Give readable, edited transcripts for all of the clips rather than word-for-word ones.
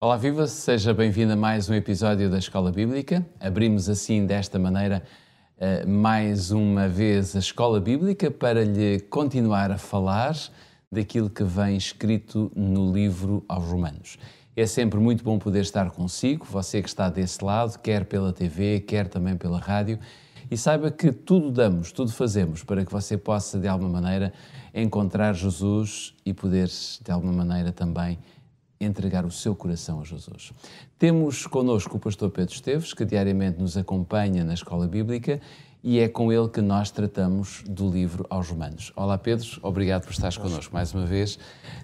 Olá, viva! Seja bem-vindo a mais um episódio da Escola Bíblica. Abrimos assim, desta maneira, mais uma vez a Escola Bíblica para lhe continuar a falar daquilo que vem escrito no livro aos Romanos. É sempre muito bom poder estar consigo, você que está desse lado, quer pela TV, quer também pela rádio, e saiba que tudo damos, tudo fazemos para que você possa, de alguma maneira, encontrar Jesus e poder, de alguma maneira, também entregar o seu coração a Jesus. Temos connosco o pastor Pedro Esteves, que diariamente nos acompanha na Escola Bíblica, e é com ele que nós tratamos do livro aos Romanos. Olá Pedro, obrigado por estares connosco mais uma vez.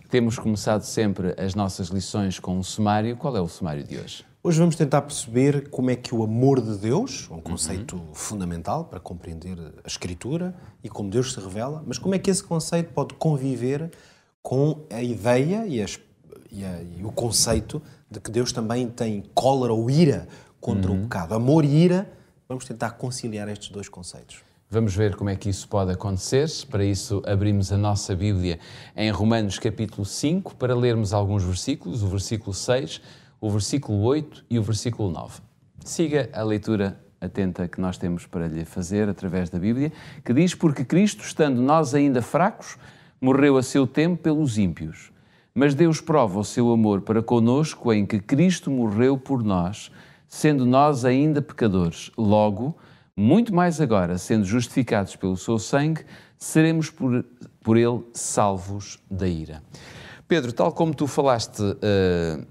Temos começado sempre as nossas lições com um sumário. Qual é o sumário de hoje? Hoje vamos tentar perceber como é que o amor de Deus, um conceito fundamental para compreender a Escritura e como Deus se revela, mas como é que esse conceito pode conviver com a ideia e o conceito de que Deus também tem cólera ou ira contra o pecado. Amor e ira, vamos tentar conciliar estes dois conceitos. Vamos ver como é que isso pode acontecer. Para isso, abrimos a nossa Bíblia em Romanos capítulo 5, para lermos alguns versículos, o versículo 6, o versículo 8 e o versículo 9. Siga a leitura atenta que nós temos para lhe fazer através da Bíblia, que diz: porque Cristo, estando nós ainda fracos, morreu a seu tempo pelos ímpios. Mas Deus prova o seu amor para conosco em que Cristo morreu por nós, sendo nós ainda pecadores. Logo, muito mais agora, sendo justificados pelo seu sangue, seremos por ele salvos da ira. Pedro, tal como tu falaste,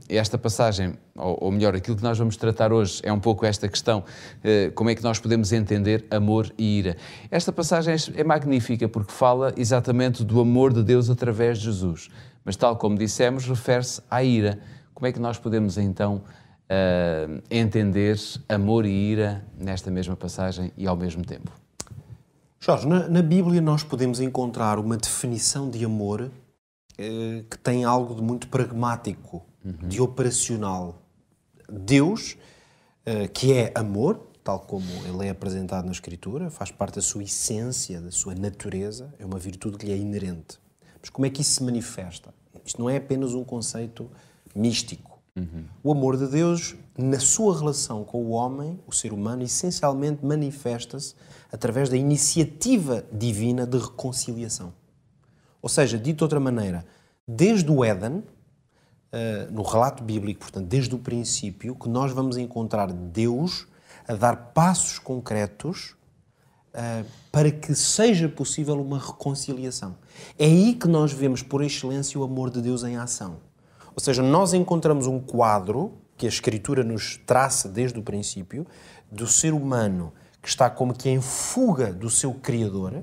esta passagem, ou melhor, aquilo que nós vamos tratar hoje é um pouco esta questão, como é que nós podemos entender amor e ira. Esta passagem é magnífica porque fala exatamente do amor de Deus através de Jesus. Mas tal como dissemos, refere-se à ira. Como é que nós podemos então entender amor e ira nesta mesma passagem e ao mesmo tempo? Jorge, na Bíblia nós podemos encontrar uma definição de amor que tem algo de muito pragmático, de operacional. Deus, que é amor, tal como ele é apresentado na Escritura, faz parte da sua essência, da sua natureza, é uma virtude que lhe é inerente. Mas como é que isso se manifesta? Isto não é apenas um conceito místico. O amor de Deus, na sua relação com o homem, o ser humano, essencialmente manifesta-se através da iniciativa divina de reconciliação. Ou seja, dito de outra maneira, desde o Éden, no relato bíblico, portanto, desde o princípio, que nós vamos encontrar Deus a dar passos concretos para que seja possível uma reconciliação. É aí que nós vemos, por excelência, o amor de Deus em ação. Ou seja, nós encontramos um quadro que a Escritura nos traça desde o princípio, do ser humano que está como que em fuga do seu Criador,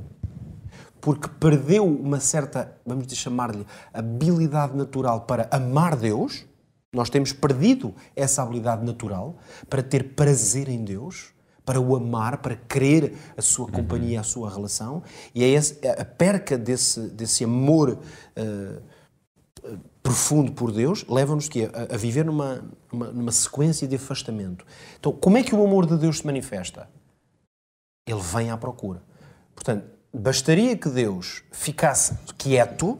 porque perdeu uma certa, vamos chamar-lhe, habilidade natural para amar Deus. Nós temos perdido essa habilidade natural para ter prazer em Deus, para o amar, para querer a sua companhia, a sua relação. E é a perca desse amor profundo por Deus leva-nos a viver numa sequência de afastamento. Então, como é que o amor de Deus se manifesta? Ele vem à procura. Portanto, bastaria que Deus ficasse quieto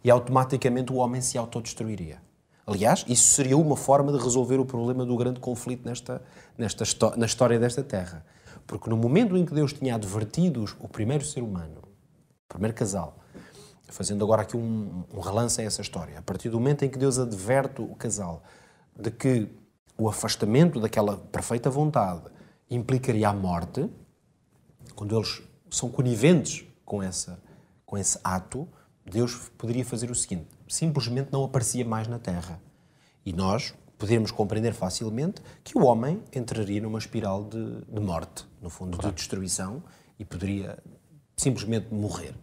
e automaticamente o homem se autodestruiria. Aliás, isso seria uma forma de resolver o problema do grande conflito na história desta terra. Porque no momento em que Deus tinha advertido o primeiro ser humano, o primeiro casal, fazendo agora aqui um relance a essa história, a partir do momento em que Deus adverte o casal de que o afastamento daquela perfeita vontade implicaria a morte, quando eles são coniventes com esse ato, Deus poderia fazer o seguinte: simplesmente não aparecia mais na Terra. E nós poderíamos compreender facilmente que o homem entraria numa espiral de morte, no fundo, de destruição, e poderia simplesmente morrer.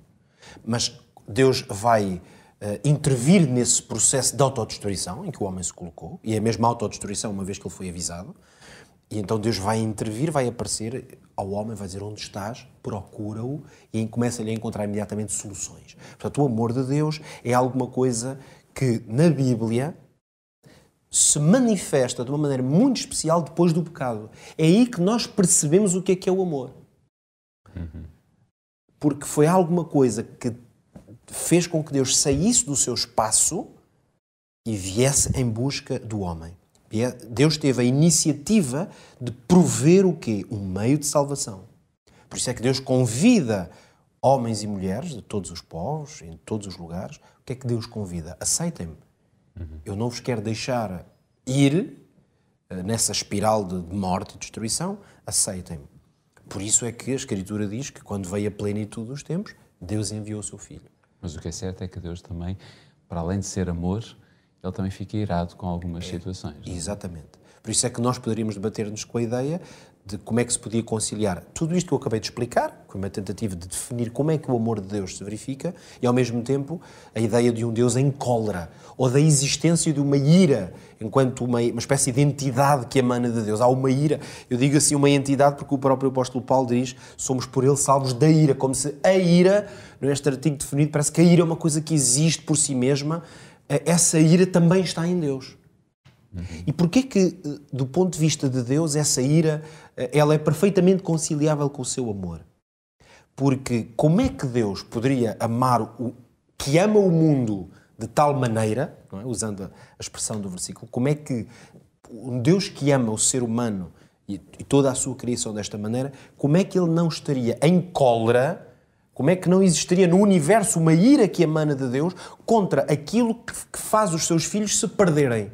Mas Deus vai intervir nesse processo de autodestruição em que o homem se colocou, e é mesmo a autodestruição, uma vez que ele foi avisado, e então Deus vai intervir, vai aparecer ao homem, vai dizer: onde estás? Procura-o, e começa-lhe a encontrar imediatamente soluções. Portanto, o amor de Deus é alguma coisa que na Bíblia se manifesta de uma maneira muito especial depois do pecado. É aí que nós percebemos o que é o amor. Porque foi alguma coisa que fez com que Deus saísse do seu espaço e viesse em busca do homem. Deus teve a iniciativa de prover o quê? Um meio de salvação. Por isso é que Deus convida homens e mulheres de todos os povos, em todos os lugares. O que é que Deus convida? Aceitem-me. Eu não vos quero deixar ir nessa espiral de morte e destruição. Aceitem-me. Por isso é que a Escritura diz que quando veio a plenitude dos tempos, Deus enviou o seu Filho. Mas o que é certo é que Deus também, para além de ser amor, Ele também fica irado com algumas situações. Exatamente. Por isso é que nós poderíamos debater-nos com a ideia de como é que se podia conciliar tudo isto que eu acabei de explicar, com uma tentativa de definir como é que o amor de Deus se verifica, e ao mesmo tempo a ideia de um Deus em cólera, ou da existência de uma ira, enquanto uma espécie de entidade que emana de Deus. Há uma ira, eu digo assim uma entidade porque o próprio apóstolo Paulo diz, somos por ele salvos da ira, como se a ira, neste artigo definido, parece que a ira é uma coisa que existe por si mesma, essa ira também está em Deus. E porquê que, do ponto de vista de Deus, essa ira ela é perfeitamente conciliável com o seu amor? Porque como é que Deus poderia amar que ama o mundo de tal maneira, não é? Usando a expressão do versículo, como é que um Deus que ama o ser humano e toda a sua criação desta maneira, como é que ele não estaria em cólera, como é que não existiria no universo uma ira que emana de Deus contra aquilo que faz os seus filhos se perderem?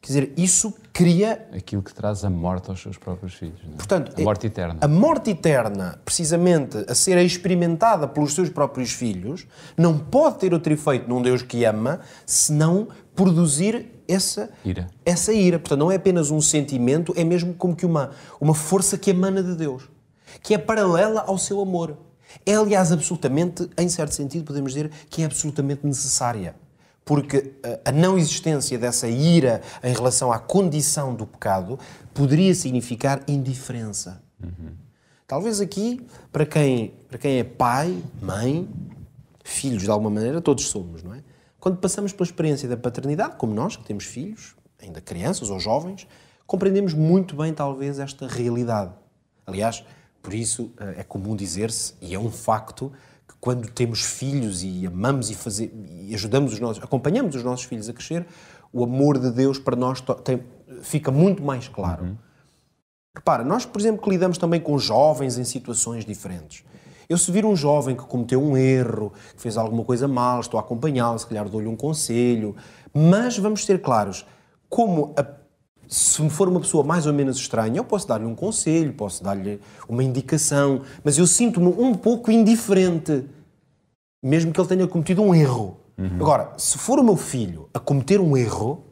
Quer dizer, isso cria... Aquilo que traz a morte aos seus próprios filhos. Não é? Portanto, a morte eterna. A morte eterna, precisamente, a ser experimentada pelos seus próprios filhos, não pode ter outro efeito num Deus que ama, senão produzir essa ira. Portanto, não é apenas um sentimento, é mesmo como que uma força que emana de Deus, que é paralela ao seu amor. É, aliás, absolutamente, em certo sentido, podemos dizer que é absolutamente necessária. Porque a não existência dessa ira em relação à condição do pecado poderia significar indiferença. Talvez aqui, para quem é pai, mãe, filhos de alguma maneira, todos somos, não é? Quando passamos pela experiência da paternidade, como nós, que temos filhos, ainda crianças ou jovens, compreendemos muito bem, talvez, esta realidade. Aliás, por isso é comum dizer-se, e é um facto, que quando temos filhos e amamos e ajudamos acompanhamos os nossos filhos a crescer, o amor de Deus para nós fica muito mais claro. Repara, nós, por exemplo, que lidamos também com jovens em situações diferentes. Eu, se vir um jovem que cometeu um erro, que fez alguma coisa mal, estou a acompanhá-lo, se calhar dou-lhe um conselho, mas vamos ser claros, se me for uma pessoa mais ou menos estranha, eu posso dar-lhe um conselho, posso dar-lhe uma indicação, mas eu sinto-me um pouco indiferente, mesmo que ele tenha cometido um erro. Agora, se for o meu filho a cometer um erro,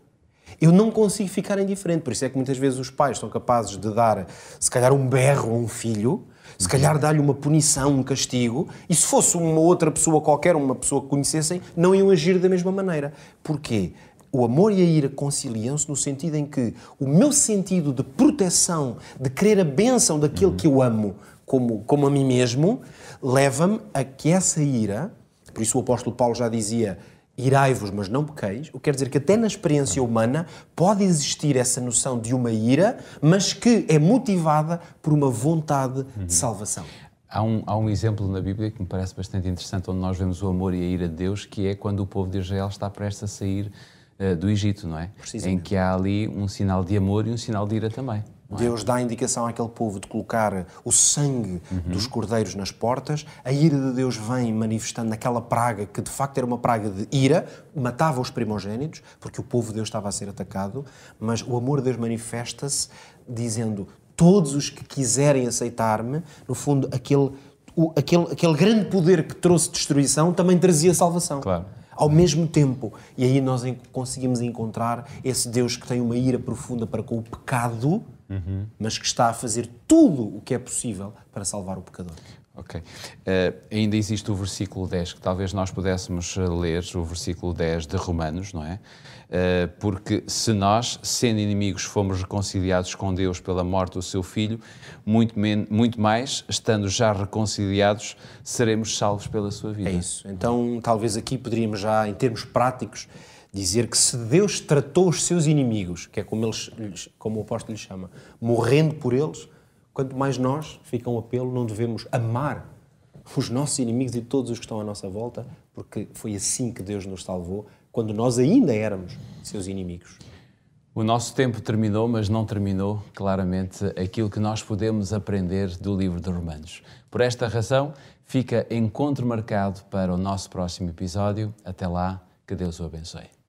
eu não consigo ficar indiferente. Por isso é que muitas vezes os pais são capazes de dar, se calhar, um berro a um filho, se calhar dar-lhe uma punição, um castigo, e se fosse uma outra pessoa qualquer, uma pessoa que conhecessem, não iam agir da mesma maneira. Porquê? O amor e a ira conciliam-se no sentido em que o meu sentido de proteção, de querer a bênção daquele que eu amo como a mim mesmo, leva-me a que essa ira, por isso o apóstolo Paulo já dizia, irai-vos, mas não pequeis, o que quer dizer que até na experiência humana pode existir essa noção de uma ira, mas que é motivada por uma vontade de salvação. Há um exemplo na Bíblia que me parece bastante interessante, onde nós vemos o amor e a ira de Deus, que é quando o povo de Israel está prestes a sair do Egito, não é? Em que há ali um sinal de amor e um sinal de ira também. Deus dá a indicação àquele povo de colocar o sangue dos cordeiros nas portas. A ira de Deus vem manifestando naquela praga, que de facto era uma praga de ira, matava os primogénitos, porque o povo de Deus estava a ser atacado, mas o amor de Deus manifesta-se dizendo, todos os que quiserem aceitar-me, no fundo, aquele grande poder que trouxe destruição também trazia salvação. Claro. Ao mesmo tempo. E aí nós conseguimos encontrar esse Deus que tem uma ira profunda para com o pecado, mas que está a fazer tudo o que é possível para salvar o pecador. Ok. Ainda existe o versículo 10, que talvez nós pudéssemos ler, o versículo 10 de Romanos, não é? Porque se nós, sendo inimigos, fomos reconciliados com Deus pela morte do seu Filho, muito mais, estando já reconciliados, seremos salvos pela sua vida. É isso. Então, talvez aqui poderíamos já, em termos práticos, dizer que se Deus tratou os seus inimigos, que é como o apóstolo lhe chama, morrendo por eles, quanto mais nós, fica um apelo, não devemos amar os nossos inimigos e todos os que estão à nossa volta, porque foi assim que Deus nos salvou, quando nós ainda éramos seus inimigos. O nosso tempo terminou, mas não terminou, claramente, aquilo que nós podemos aprender do livro de Romanos. Por esta razão, fica encontro marcado para o nosso próximo episódio. Até lá, que Deus o abençoe.